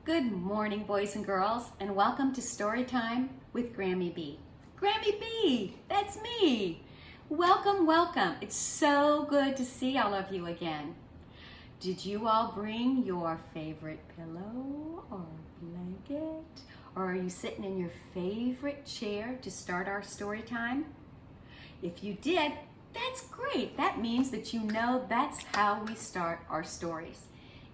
Good morning, boys and girls, and welcome to Story Time with Grammy B. Grammy B, that's me. Welcome, welcome. It's so good to see all of you again. Did you all bring your favorite pillow or blanket? Or are you sitting in your favorite chair to start our story time? If you did, that's great. That means that you know that's how we start our stories.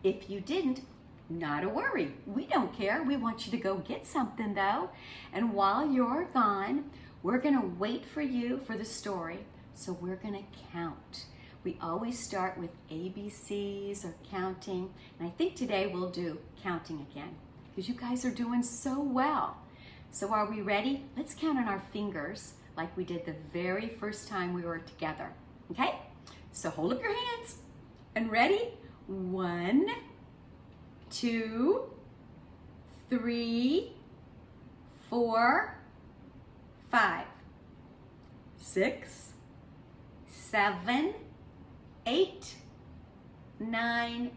If you didn't, not a worry. We don't care. We want you to go get something though. And while you're gone, we're going to wait for you for the story. So we're going to count. We always start with ABCs or counting. And I think today we'll do counting again because you guys are doing so well. So are we ready? Let's count on our fingers like we did the very first time we were together. Okay? So hold up your hands and ready? 1, 2, 3, 4, 5, 6, 7, 8, 9,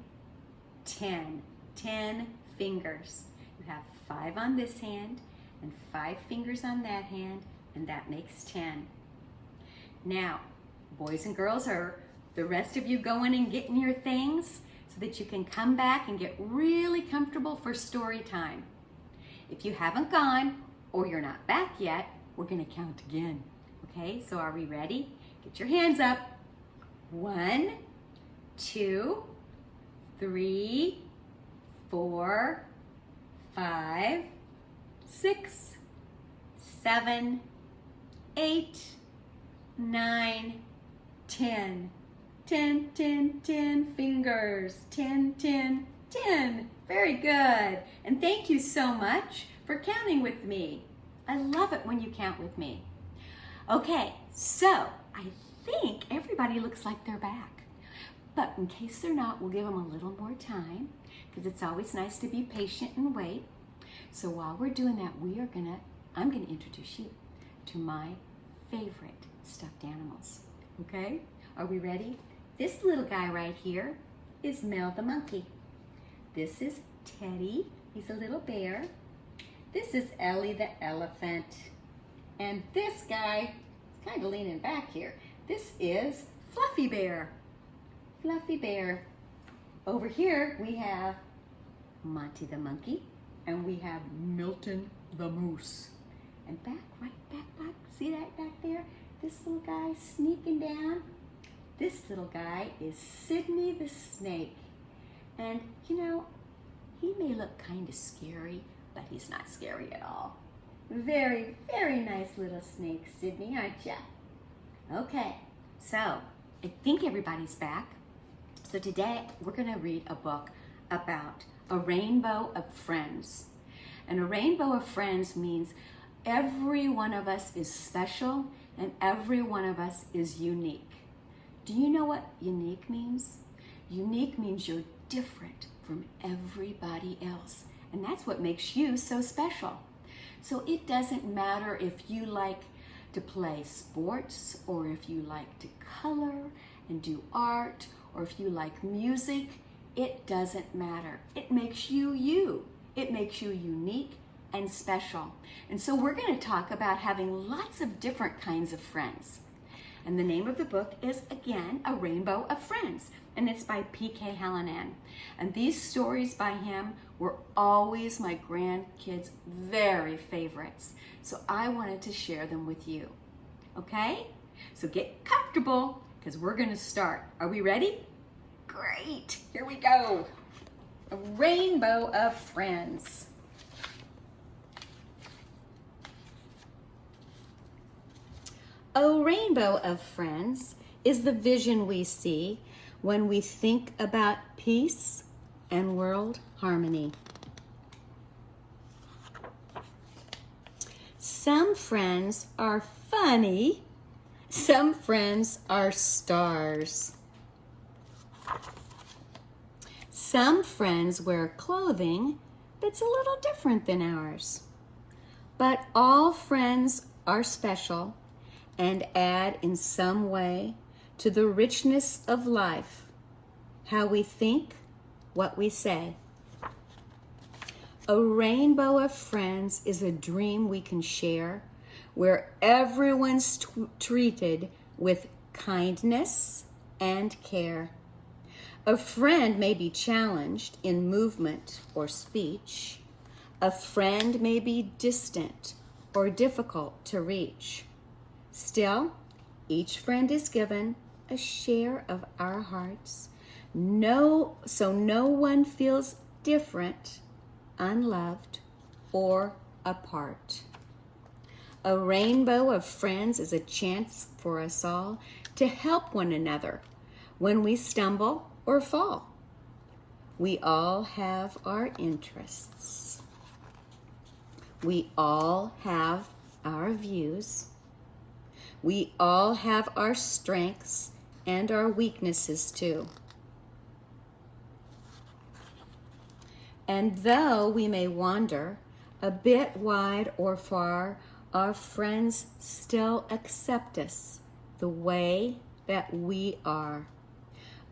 10. 10 fingers. You have 5 on this hand and 5 fingers on that hand, and that makes 10. Now, boys and girls, are the rest of you going and getting your things so that you can come back and get really comfortable for story time? If you haven't gone or you're not back yet, we're going to count again. Okay, so are we ready? Get your hands up. 1, 2, 3, 4, 5, 6, 7, 8, 9, 10. 10, 10, 10 fingers. 10, 10, 10. Very good. And thank you so much for counting with me. I love it when you count with me. Okay, so I think everybody looks like they're back. But in case they're not, we'll give them a little more time because it's always nice to be patient and wait. So while we're doing that, I'm gonna introduce you to my favorite stuffed animals. Okay, are we ready? This little guy right here is Mel the monkey. This is Teddy, he's a little bear. This is Ellie the elephant. And this guy, it's kind of leaning back here. This is Fluffy Bear. Fluffy Bear. Over here we have Monty the monkey, and we have Milton the moose. And back, back, see that back there? This little guy sneaking down. This little guy is Sydney the snake. And you know, he may look kind of scary, but he's not scary at all. Very, very nice little snake, Sydney, aren't ya? Okay, so I think everybody's back. So today we're gonna read a book about a rainbow of friends. And a rainbow of friends means every one of us is special and every one of us is unique. Do you know what unique means? Unique means you're different from everybody else. And that's what makes you so special. So it doesn't matter if you like to play sports, or if you like to color and do art, or if you like music. It doesn't matter. It makes you you. It makes you unique and special. And so we're going to talk about having lots of different kinds of friends. And the name of the book is, again, A Rainbow of Friends. And it's by P.K.Hallinan. And these stories by him were always my grandkids' very favorites. So I wanted to share them with you. Okay? So get comfortable because we're going to start. Are we ready? Great. Here we go. A Rainbow of Friends. A rainbow of friends is the vision we see when we think about peace and world harmony. Some friends are funny, some friends are stars. Some friends wear clothing that's a little different than ours. But all friends are special and add in some way to the richness of life, how we think, what we say. A rainbow of friends is a dream we can share where everyone's treated with kindness and care. A friend may be challenged in movement or speech. A friend may be distant or difficult to reach. Still, each friend is given a share of our hearts. So no one feels different, unloved, or apart. A rainbow of friends is a chance for us all to help one another when we stumble or fall. We all have our interests. We all have our views. We all have our strengths and our weaknesses too. And though we may wander a bit wide or far, our friends still accept us the way that we are.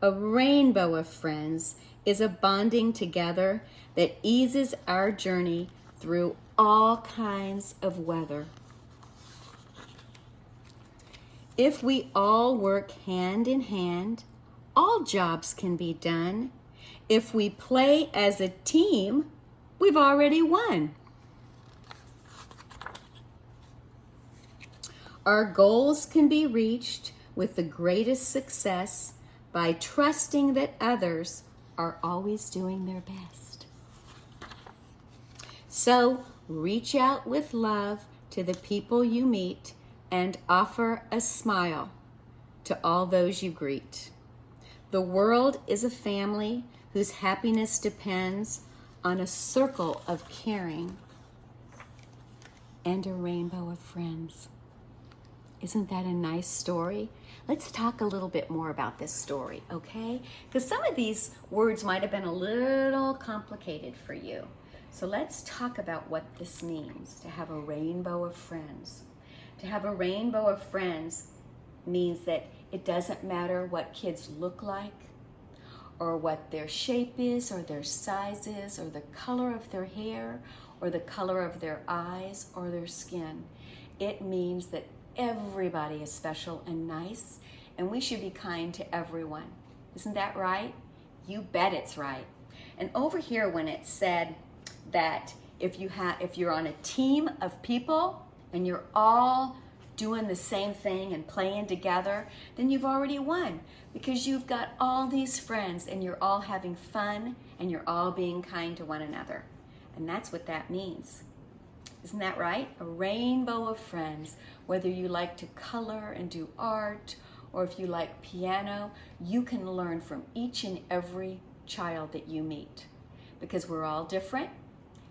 A rainbow of friends is a bonding together that eases our journey through all kinds of weather. If we all work hand in hand, all jobs can be done. If we play as a team, we've already won. Our goals can be reached with the greatest success by trusting that others are always doing their best. So reach out with love to the people you meet and offer a smile to all those you greet. The world is a family whose happiness depends on a circle of caring and a rainbow of friends. Isn't that a nice story? Let's talk a little bit more about this story, okay? Because some of these words might have been a little complicated for you. So let's talk about what this means to have a rainbow of friends. To have a rainbow of friends means that it doesn't matter what kids look like, or what their shape is, or their size is, or the color of their hair, or the color of their eyes, or their skin. It means that everybody is special and nice, and we should be kind to everyone. Isn't that right? You bet it's right. And over here, when it said that if you're on a team of people and you're all doing the same thing and playing together, then you've already won, because you've got all these friends and you're all having fun and you're all being kind to one another. And that's what that means. Isn't that right? A rainbow of friends. Whether you like to color and do art, or if you like piano, you can learn from each and every child that you meet, because we're all different,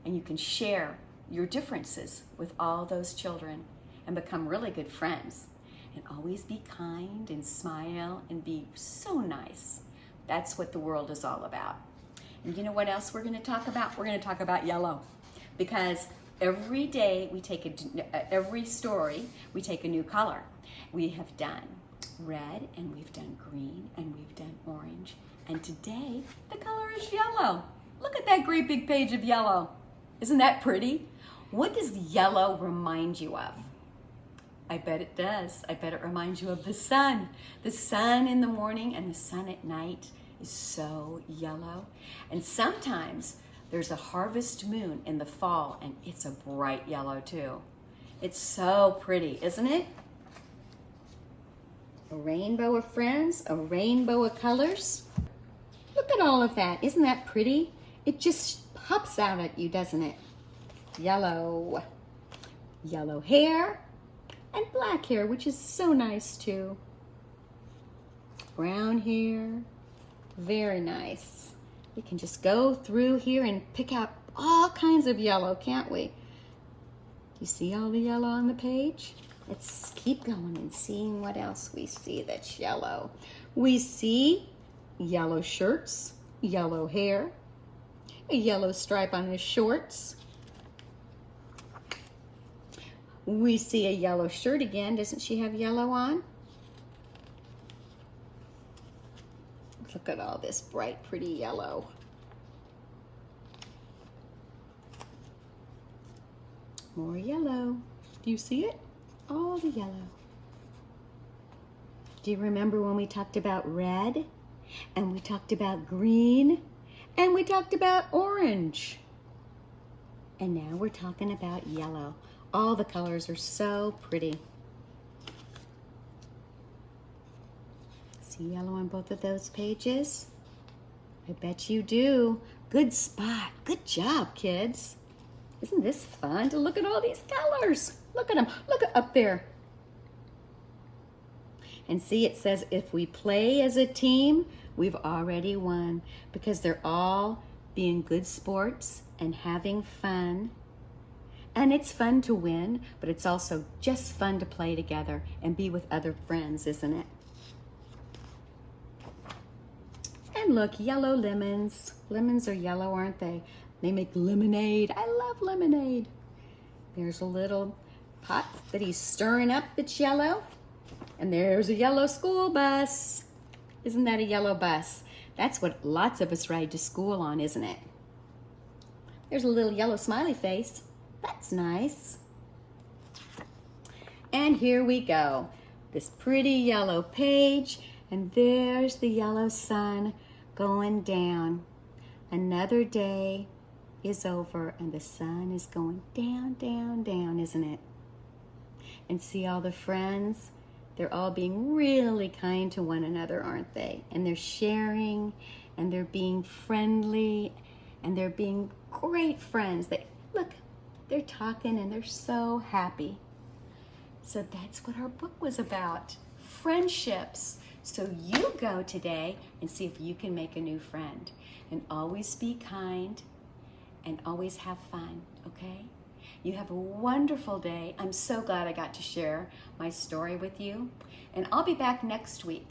and you can share your differences with all those children and become really good friends. And always be kind and smile and be so nice. That's what the world is all about. And you know what else we're going to talk about? We're going to talk about yellow, because every day we take every story we take a new color. We have done red, and we've done green, and we've done orange, and today the color is yellow. Look at that great big page of yellow. Isn't that pretty? What does yellow remind you of? I bet it does. I bet it reminds you of the sun. The sun in the morning and the sun at night is so yellow. And sometimes there's a harvest moon in the fall, and it's a bright yellow too. It's so pretty, isn't it? A rainbow of friends, a rainbow of colors. Look at all of that. Isn't that pretty? It just pops out at you, doesn't it? Yellow. Yellow hair and black hair, which is so nice too. Brown hair, very nice. We can just go through here and pick out all kinds of yellow, can't we? You see all the yellow on the page? Let's keep going and seeing what else we see that's yellow. We see yellow shirts, yellow hair, a yellow stripe on his shorts. We see a yellow shirt again. Doesn't she have yellow on? Look at all this bright, pretty yellow. More yellow. Do you see it? All the yellow. Do you remember when we talked about red? And we talked about green? And we talked about orange? And now we're talking about yellow. All the colors are so pretty. See yellow on both of those pages? I bet you do. Good spot. Good job, kids. Isn't this fun to look at all these colors? Look at them. Look up there. And see, it says if we play as a team, we've already won, because they're all being good sports and having fun. And it's fun to win, but it's also just fun to play together and be with other friends, isn't it? And look, yellow lemons. Lemons are yellow, aren't they? They make lemonade. I love lemonade. There's a little pot that he's stirring up that's yellow. And there's a yellow school bus. Isn't that a yellow bus? That's what lots of us ride to school on, isn't it? There's a little yellow smiley face. That's nice. And here we go. This pretty yellow page, and there's the yellow sun going down. Another day is over and the sun is going down, down, down, isn't it? And see all the friends? They're all being really kind to one another, aren't they? And they're sharing, and they're being friendly, and they're being great friends. Look, they're talking and they're so happy. So that's what our book was about, friendships. So you go today and see if you can make a new friend. And always be kind and always have fun, okay? You have a wonderful day. I'm so glad I got to share my story with you. And I'll be back next week.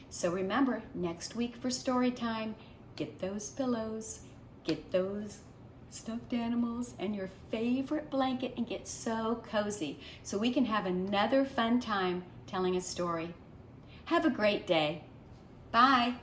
So remember, next week for story time, get those pillows, get those stuffed animals and your favorite blanket and get so cozy so we can have another fun time telling a story. Have a great day. Bye.